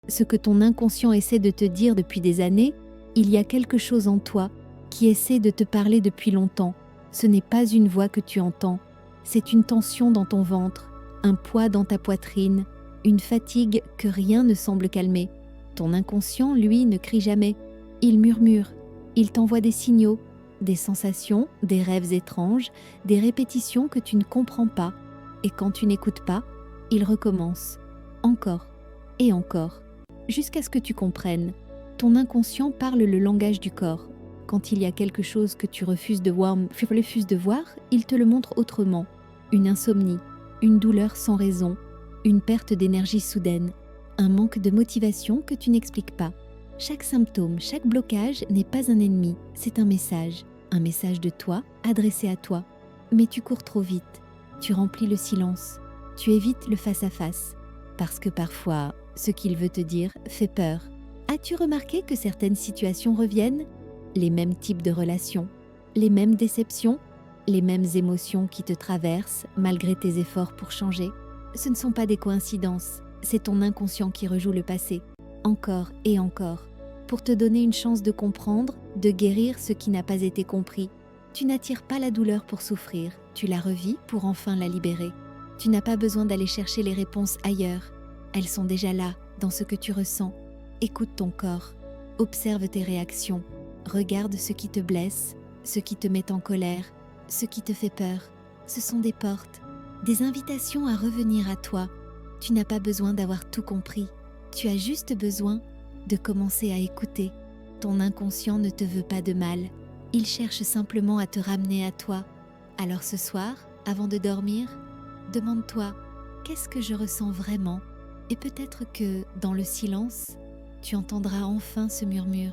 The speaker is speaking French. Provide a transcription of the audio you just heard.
Ce que ton inconscient essaie de te dire depuis des années, il y a quelque chose en toi qui essaie de te parler depuis longtemps. Ce n'est pas une voix que tu entends, c'est une tension dans ton ventre, un poids dans ta poitrine, une fatigue que rien ne semble calmer. Ton inconscient, lui, ne crie jamais. Il murmure, il t'envoie des signaux, des sensations, des rêves étranges, des répétitions que tu ne comprends pas. Et quand tu n'écoutes pas, il recommence, encore et encore, jusqu'à ce que tu comprennes. Ton inconscient parle le langage du corps. Quand il y a quelque chose que tu refuses de voir, il te le montre autrement. Une insomnie, une douleur sans raison, une perte d'énergie soudaine, un manque de motivation que tu n'expliques pas. Chaque symptôme, chaque blocage n'est pas un ennemi, c'est un message de toi, adressé à toi. Mais tu cours trop vite, tu remplis le silence, tu évites le face-à-face, parce que parfois, ce qu'il veut te dire fait peur. As-tu remarqué que certaines situations reviennent ? Les mêmes types de relations, les mêmes déceptions, les mêmes émotions qui te traversent malgré tes efforts pour changer. Ce ne sont pas des coïncidences, c'est ton inconscient qui rejoue le passé, encore et encore, pour te donner une chance de comprendre, de guérir ce qui n'a pas été compris. Tu n'attires pas la douleur pour souffrir, tu la revis pour enfin la libérer. Tu n'as pas besoin d'aller chercher les réponses ailleurs, elles sont déjà là, dans ce que tu ressens. Écoute ton corps, observe tes réactions, regarde ce qui te blesse, ce qui te met en colère, ce qui te fait peur. Ce sont des portes, des invitations à revenir à toi. Tu n'as pas besoin d'avoir tout compris, tu as juste besoin de commencer à écouter. Ton inconscient ne te veut pas de mal, il cherche simplement à te ramener à toi. Alors ce soir, avant de dormir, demande-toi, qu'est-ce que je ressens vraiment ? Et peut-être que, dans le silence, tu entendras enfin ce murmure.